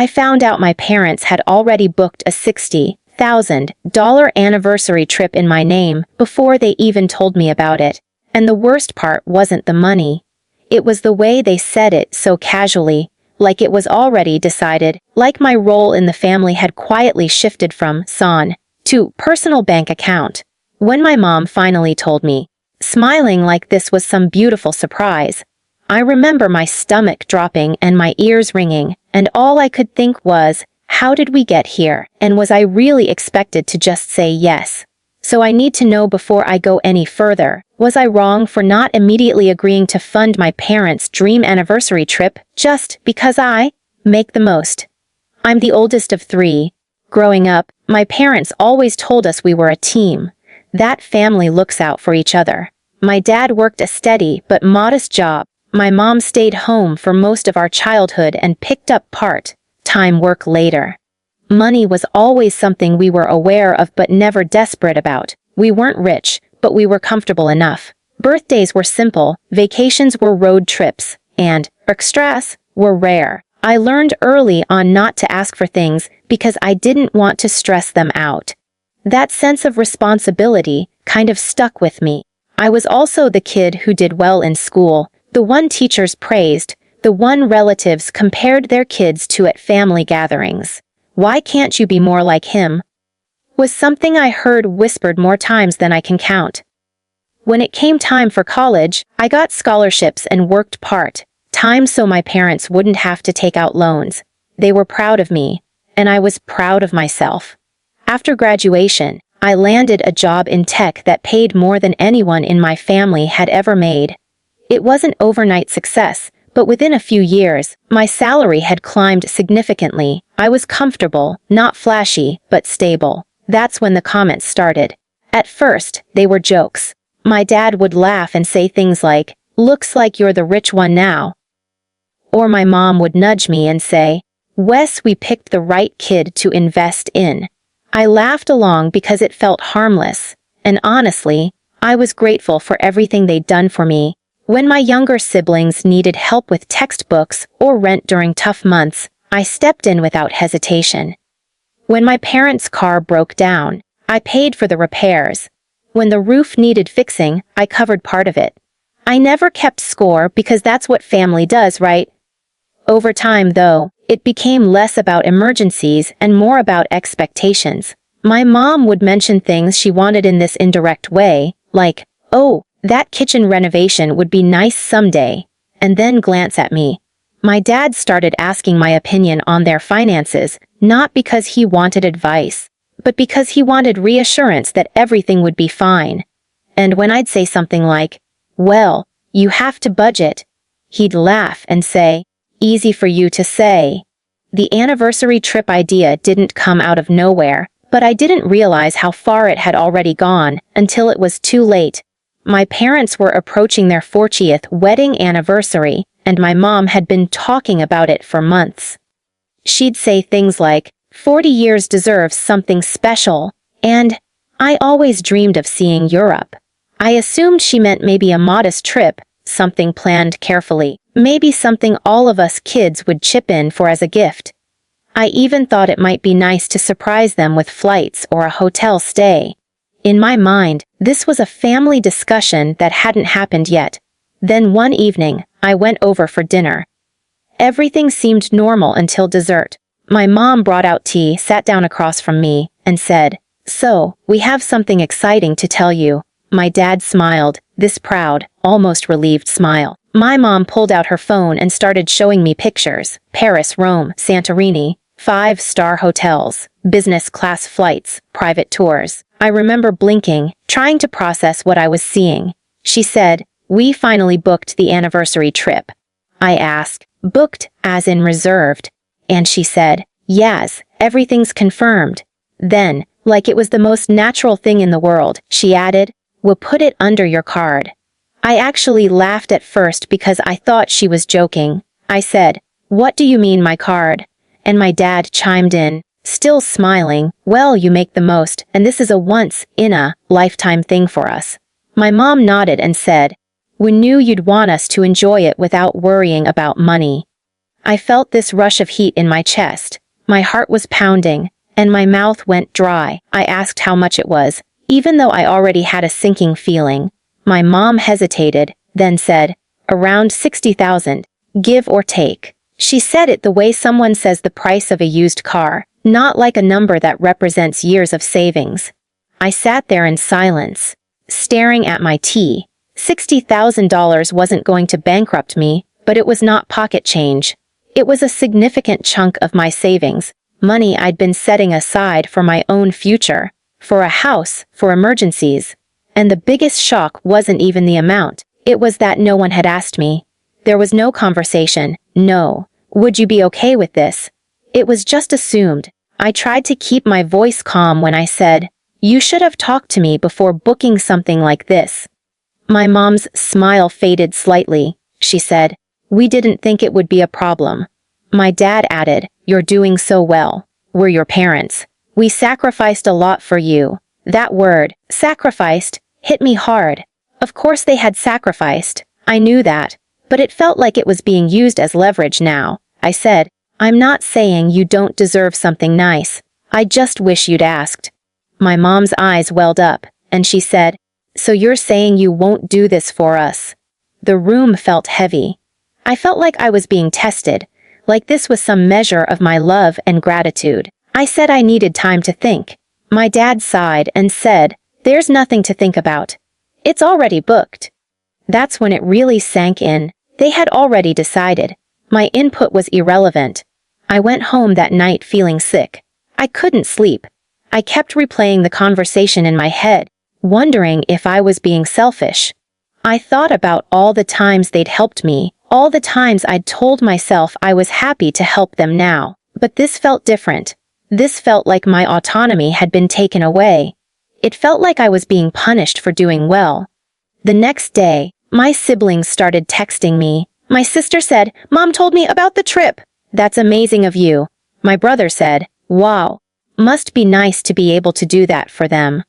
I found out my parents had already booked a $60,000 anniversary trip in my name before they even told me about it. And the worst part wasn't the money. It was the way they said it so casually, like it was already decided, like my role in the family had quietly shifted from son to personal bank account. When my mom finally told me, smiling like this was some beautiful surprise, I remember my stomach dropping and my ears ringing, and all I could think was, how did we get here, and was I really expected to just say yes? So I need to know before I go any further, was I wrong for not immediately agreeing to fund my parents' dream anniversary trip just because I make the most? I'm the oldest of 3. Growing up, my parents always told us we were a team. That family looks out for each other. My dad worked a steady but modest job. My mom stayed home for most of our childhood and picked up part-time work later. Money was always something we were aware of but never desperate about. We weren't rich, but we were comfortable enough. Birthdays were simple, vacations were road trips, and extras were rare. I learned early on not to ask for things because I didn't want to stress them out. That sense of responsibility kind of stuck with me. I was also the kid who did well in school, the one teachers praised, the one relatives compared their kids to at family gatherings. "Why can't you be more like him?" was something I heard whispered more times than I can count. When it came time for college, I got scholarships and worked part-time so my parents wouldn't have to take out loans. They were proud of me, and I was proud of myself. After graduation, I landed a job in tech that paid more than anyone in my family had ever made. It wasn't overnight success, but within a few years, my salary had climbed significantly. I was comfortable, not flashy, but stable. That's when the comments started. At first, they were jokes. My dad would laugh and say things like, "Looks like you're the rich one now." Or my mom would nudge me and say, "Wes, we picked the right kid to invest in." I laughed along because it felt harmless, and honestly, I was grateful for everything they'd done for me. When my younger siblings needed help with textbooks or rent during tough months, I stepped in without hesitation. When my parents' car broke down, I paid for the repairs. When the roof needed fixing, I covered part of it. I never kept score because that's what family does, right? Over time, though, it became less about emergencies and more about expectations. My mom would mention things she wanted in this indirect way, like, "Oh, that kitchen renovation would be nice someday," and then glance at me. My dad started asking my opinion on their finances, not because he wanted advice, but because he wanted reassurance that everything would be fine. And when I'd say something like, "Well, you have to budget," he'd laugh and say, "Easy for you to say." The anniversary trip idea didn't come out of nowhere, but I didn't realize how far it had already gone until it was too late. My parents were approaching their 40th wedding anniversary, and my mom had been talking about it for months. She'd say things like, 40 years deserves something special, and I always dreamed of seeing Europe. I assumed she meant maybe a modest trip, something planned carefully, maybe something all of us kids would chip in for as a gift. I even thought it might be nice to surprise them with flights or a hotel stay. In my mind, this was a family discussion that hadn't happened yet. Then one evening, I went over for dinner. Everything seemed normal until dessert. My mom brought out tea, sat down across from me, and said, "So, we have something exciting to tell you." My dad smiled, this proud, almost relieved smile. My mom pulled out her phone and started showing me pictures: Paris, Rome, Santorini, 5-star hotels, business class flights, private tours. I remember blinking, trying to process what I was seeing. She said, "We finally booked the anniversary trip." I asked, "Booked as in reserved?" And she said, "Yes, everything's confirmed." Then, like it was the most natural thing in the world, she added, "We'll put it under your card." I actually laughed at first because I thought she was joking. I said, "What do you mean my card?" And my dad chimed in, still smiling, "Well, you make the most, and this is a once-in-a-lifetime thing for us." My mom nodded and said, "We knew you'd want us to enjoy it without worrying about money." I felt this rush of heat in my chest. My heart was pounding, and my mouth went dry. I asked how much it was, even though I already had a sinking feeling. My mom hesitated, then said, "Around 60,000, give or take." She said it the way someone says the price of a used car, not like a number that represents years of savings. I sat there in silence, staring at my tea. $60,000 wasn't going to bankrupt me, but it was not pocket change. It was a significant chunk of my savings, money I'd been setting aside for my own future, for a house, for emergencies. And the biggest shock wasn't even the amount, it was that no one had asked me. There was no conversation, no, "Would you be okay with this?" It was just assumed. I tried to keep my voice calm when I said, "You should have talked to me before booking something like this." My mom's smile faded slightly. She said, "We didn't think it would be a problem." My dad added, "You're doing so well. We're your parents. We sacrificed a lot for you." That word, sacrificed, hit me hard. Of course they had sacrificed. I knew that. But it felt like it was being used as leverage now. I said, "I'm not saying you don't deserve something nice. I just wish you'd asked." My mom's eyes welled up, and she said, "So you're saying you won't do this for us?" The room felt heavy. I felt like I was being tested, like this was some measure of my love and gratitude. I said I needed time to think. My dad sighed and said, "There's nothing to think about. It's already booked." That's when it really sank in. They had already decided. My input was irrelevant. I went home that night feeling sick. I couldn't sleep. I kept replaying the conversation in my head, wondering if I was being selfish. I thought about all the times they'd helped me, all the times I'd told myself I was happy to help them now. But this felt different. This felt like my autonomy had been taken away. It felt like I was being punished for doing well. The next day, my siblings started texting me. My sister said, "Mom told me about the trip." "That's amazing of you." My brother said, "Wow. Must be nice to be able to do that for them."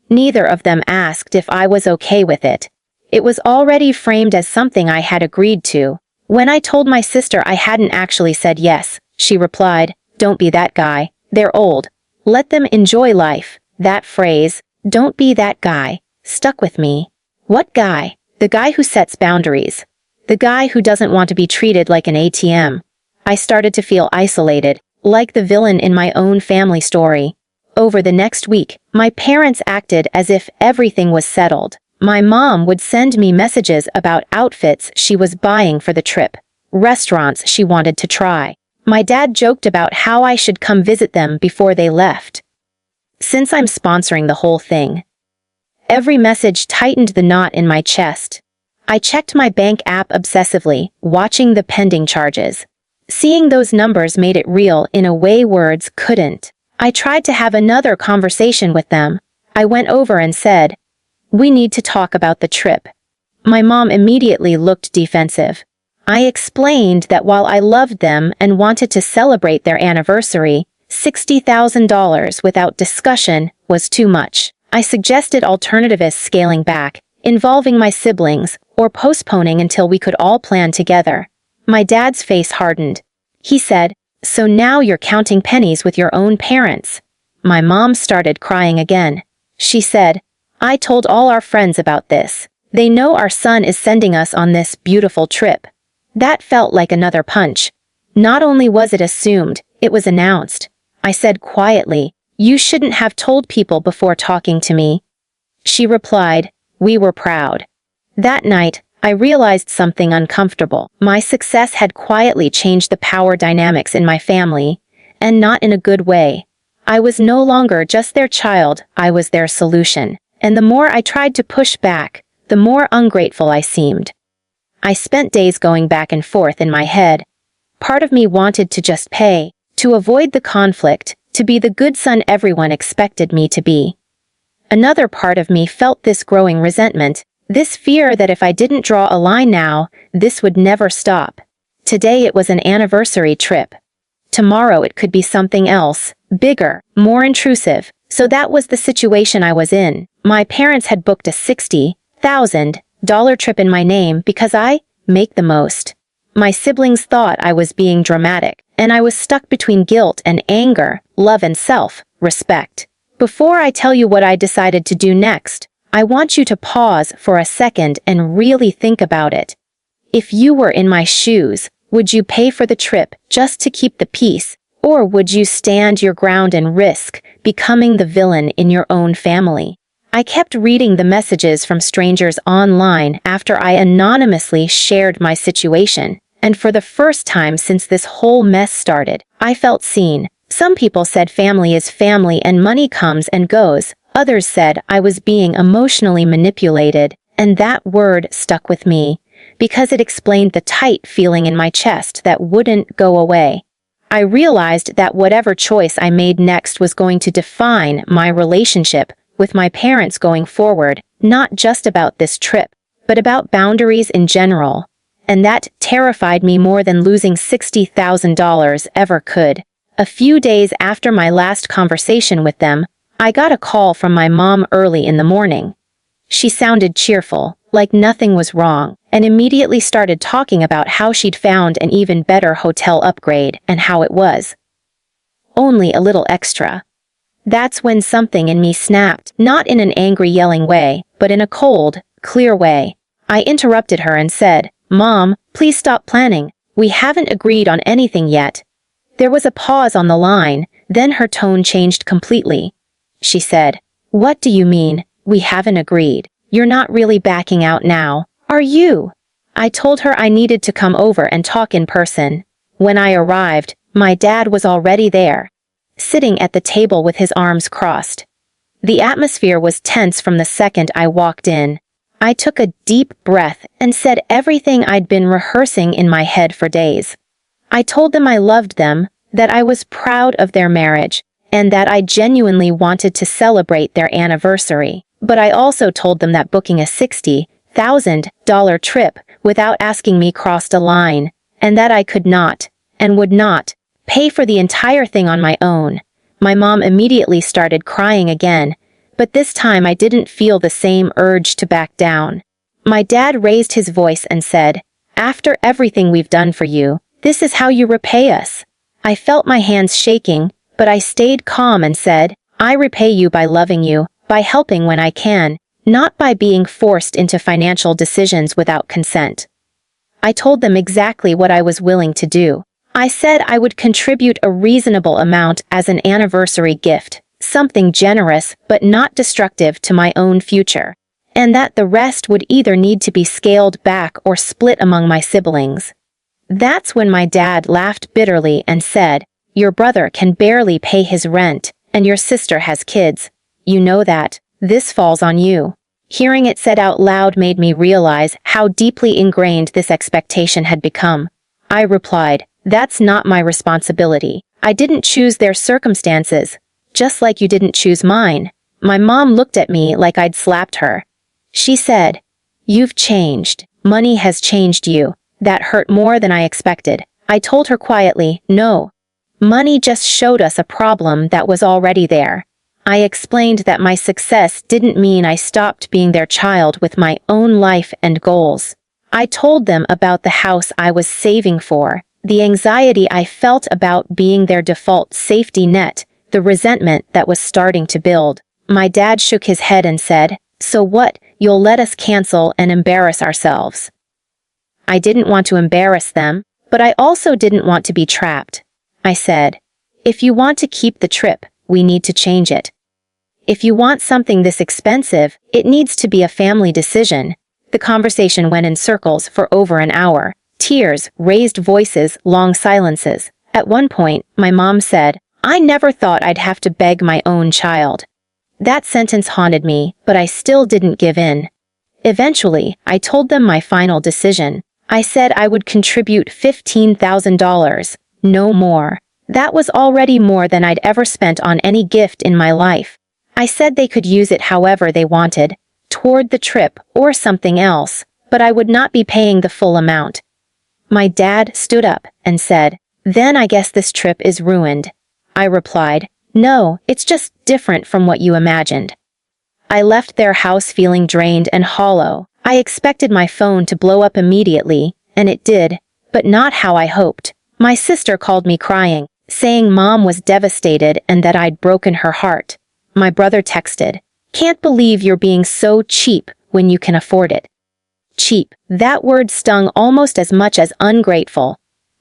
Neither of them asked if I was okay with it. It was already framed as something I had agreed to. When I told my sister I hadn't actually said yes, she replied, "Don't be that guy. They're old. Let them enjoy life." That phrase, "Don't be that guy," stuck with me. What guy? The guy who sets boundaries. The guy who doesn't want to be treated like an ATM. I started to feel isolated, like the villain in my own family story. Over the next week, my parents acted as if everything was settled. My mom would send me messages about outfits she was buying for the trip, restaurants she wanted to try. My dad joked about how I should come visit them before they left. Since I'm sponsoring the whole thing, every message tightened the knot in my chest. I checked my bank app obsessively, watching the pending charges. Seeing those numbers made it real in a way words couldn't. I tried to have another conversation with them. I went over and said, "We need to talk about the trip." My mom immediately looked defensive. I explained that while I loved them and wanted to celebrate their anniversary, $60,000 without discussion was too much. I suggested alternatives, scaling back, involving my siblings, or postponing until we could all plan together. My dad's face hardened. He said, "So now you're counting pennies with your own parents." My mom started crying again. She said, "I told all our friends about this. They know our son is sending us on this beautiful trip." That felt like another punch. Not only was it assumed, it was announced. I said quietly, "You shouldn't have told people before talking to me." She replied, "We were proud." That night, I realized something uncomfortable. My success had quietly changed the power dynamics in my family, and not in a good way. I was no longer just their child, I was their solution. And the more I tried to push back, the more ungrateful I seemed. I spent days going back and forth in my head. Part of me wanted to just pay, to avoid the conflict, to be the good son everyone expected me to be. Another part of me felt this growing resentment, this fear that if I didn't draw a line now, this would never stop. Today it was an anniversary trip. Tomorrow it could be something else, bigger, more intrusive. So that was the situation I was in. My parents had booked a $60,000 trip in my name because I make the most. My siblings thought I was being dramatic, and I was stuck between guilt and anger, love and self-respect. Before I tell you what I decided to do next, I want you to pause for a second and really think about it. If you were in my shoes, would you pay for the trip just to keep the peace, or would you stand your ground and risk becoming the villain in your own family? I kept reading the messages from strangers online after I anonymously shared my situation, and for the first time since this whole mess started, I felt seen. Some people said family is family and money comes and goes. Others said I was being emotionally manipulated, and that word stuck with me, because it explained the tight feeling in my chest that wouldn't go away. I realized that whatever choice I made next was going to define my relationship with my parents going forward, not just about this trip, but about boundaries in general. And that terrified me more than losing $60,000 ever could. A few days after my last conversation with them, I got a call from my mom early in the morning. She sounded cheerful, like nothing was wrong, and immediately started talking about how she'd found an even better hotel upgrade and how it was only a little extra. That's when something in me snapped, not in an angry yelling way, but in a cold, clear way. I interrupted her and said, "Mom, please stop planning. We haven't agreed on anything yet." There was a pause on the line, then her tone changed completely. She said, "What do you mean, we haven't agreed? You're not really backing out now, are you?" I told her I needed to come over and talk in person. When I arrived, my dad was already there, sitting at the table with his arms crossed. The atmosphere was tense from the second I walked in. I took a deep breath and said everything I'd been rehearsing in my head for days. I told them I loved them, that I was proud of their marriage, and that I genuinely wanted to celebrate their anniversary. But I also told them that booking a $60,000 trip without asking me crossed a line, and that I could not, and would not, pay for the entire thing on my own. My mom immediately started crying again, but this time I didn't feel the same urge to back down. My dad raised his voice and said, "After everything we've done for you, this is how you repay us." I felt my hands shaking, but I stayed calm and said, "I repay you by loving you, by helping when I can, not by being forced into financial decisions without consent." I told them exactly what I was willing to do. I said I would contribute a reasonable amount as an anniversary gift, something generous but not destructive to my own future, and that the rest would either need to be scaled back or split among my siblings. That's when my dad laughed bitterly and said, "Your brother can barely pay his rent, and your sister has kids. You know that. This falls on you." Hearing it said out loud made me realize how deeply ingrained this expectation had become. I replied, "That's not my responsibility. I didn't choose their circumstances, just like you didn't choose mine." My mom looked at me like I'd slapped her. She said, "You've changed. Money has changed you." That hurt more than I expected. I told her quietly, "No. Money just showed us a problem that was already there." I explained that my success didn't mean I stopped being their child with my own life and goals. I told them about the house I was saving for, the anxiety I felt about being their default safety net, the resentment that was starting to build. My dad shook his head and said, "So what, you'll let us cancel and embarrass ourselves?" I didn't want to embarrass them, but I also didn't want to be trapped. I said, "If you want to keep the trip, we need to change it. If you want something this expensive, it needs to be a family decision." The conversation went in circles for over an hour. Tears, raised voices, long silences. At one point, my mom said, "I never thought I'd have to beg my own child." That sentence haunted me, but I still didn't give in. Eventually, I told them my final decision. I said I would contribute $15,000, no more. That was already more than I'd ever spent on any gift in my life. I said they could use it however they wanted, toward the trip or something else, but I would not be paying the full amount. My dad stood up and said, "Then I guess this trip is ruined." I replied, "No, it's just different from what you imagined." I left their house feeling drained and hollow. I expected my phone to blow up immediately, and it did, but not how I hoped. My sister called me crying, saying Mom was devastated and that I'd broken her heart. My brother texted, "Can't believe you're being so cheap when you can afford it." Cheap. That word stung almost as much as ungrateful.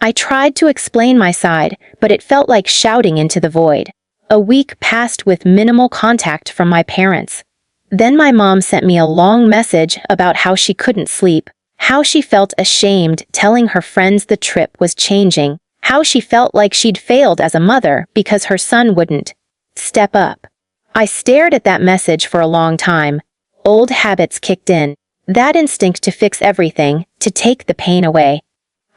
I tried to explain my side, but it felt like shouting into the void. A week passed with minimal contact from my parents. Then my mom sent me a long message about how she couldn't sleep, how she felt ashamed telling her friends the trip was changing, how she felt like she'd failed as a mother because her son wouldn't step up. I stared at that message for a long time. Old habits kicked in. That instinct to fix everything, to take the pain away.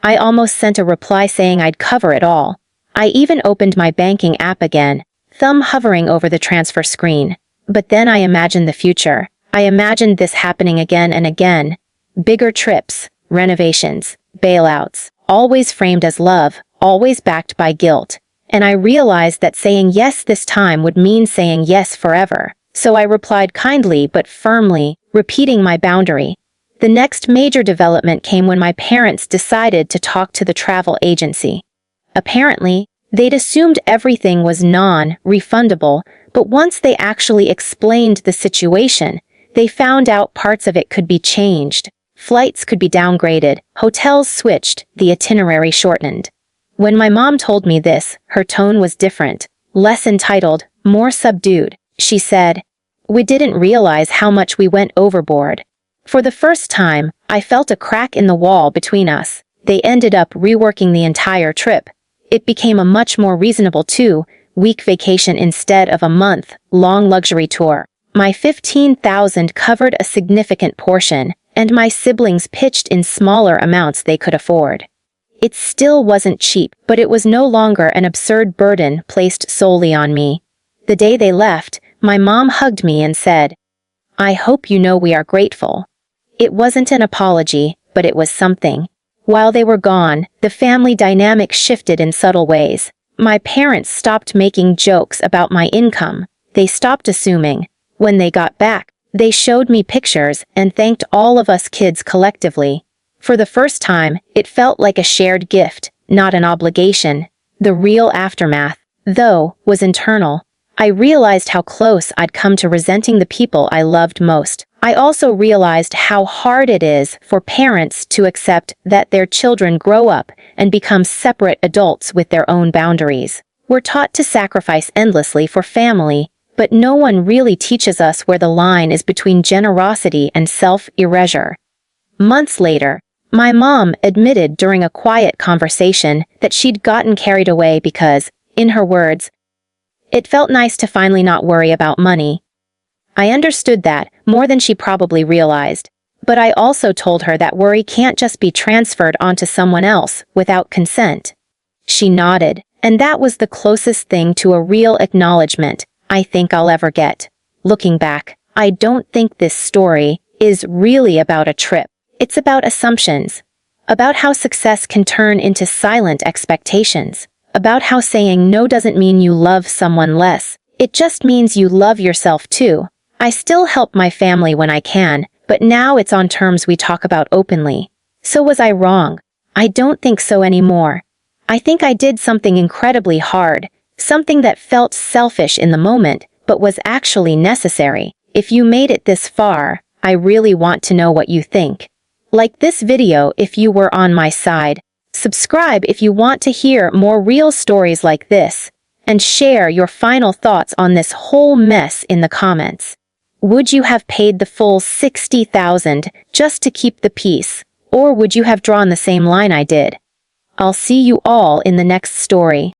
I almost sent a reply saying I'd cover it all. I even opened my banking app again, thumb hovering over the transfer screen. But then I imagined the future. I imagined this happening again and again. Bigger trips, renovations, bailouts, always framed as love, always backed by guilt. And I realized that saying yes this time would mean saying yes forever. So I replied kindly but firmly, repeating my boundary. The next major development came when my parents decided to talk to the travel agency. Apparently, they'd assumed everything was non-refundable, but once they actually explained the situation, they found out parts of it could be changed. Flights could be downgraded, hotels switched, the itinerary shortened. When my mom told me this, her tone was different, less entitled, more subdued. She said, "We didn't realize how much we went overboard." For the first time, I felt a crack in the wall between us. They ended up reworking the entire trip. It became a much more reasonable 2-week vacation instead of a month-long luxury tour. My $15,000 covered a significant portion, and my siblings pitched in smaller amounts they could afford. It still wasn't cheap, but it was no longer an absurd burden placed solely on me. The day they left, my mom hugged me and said, "I hope you know we are grateful." It wasn't an apology, but it was something. While they were gone, the family dynamic shifted in subtle ways. My parents stopped making jokes about my income. They stopped assuming. When they got back, they showed me pictures and thanked all of us kids collectively. For the first time, it felt like a shared gift, not an obligation. The real aftermath, though, was internal. I realized how close I'd come to resenting the people I loved most. I also realized how hard it is for parents to accept that their children grow up and become separate adults with their own boundaries. We're taught to sacrifice endlessly for family, but no one really teaches us where the line is between generosity and self-erasure. Months later, my mom admitted during a quiet conversation that she'd gotten carried away because, in her words, "It felt nice to finally not worry about money." I understood that, more than she probably realized. But I also told her that worry can't just be transferred onto someone else without consent. She nodded, and that was the closest thing to a real acknowledgement I think I'll ever get. Looking back, I don't think this story is really about a trip. It's about assumptions. About how success can turn into silent expectations. About how saying no doesn't mean you love someone less. It just means you love yourself too. I still help my family when I can, but now it's on terms we talk about openly. So was I wrong? I don't think so anymore. I think I did something incredibly hard, something that felt selfish in the moment, but was actually necessary. If you made it this far, I really want to know what you think. Like this video if you were on my side. Subscribe if you want to hear more real stories like this, and share your final thoughts on this whole mess in the comments. Would you have paid the full $60,000 just to keep the peace, or would you have drawn the same line I did? I'll see you all in the next story.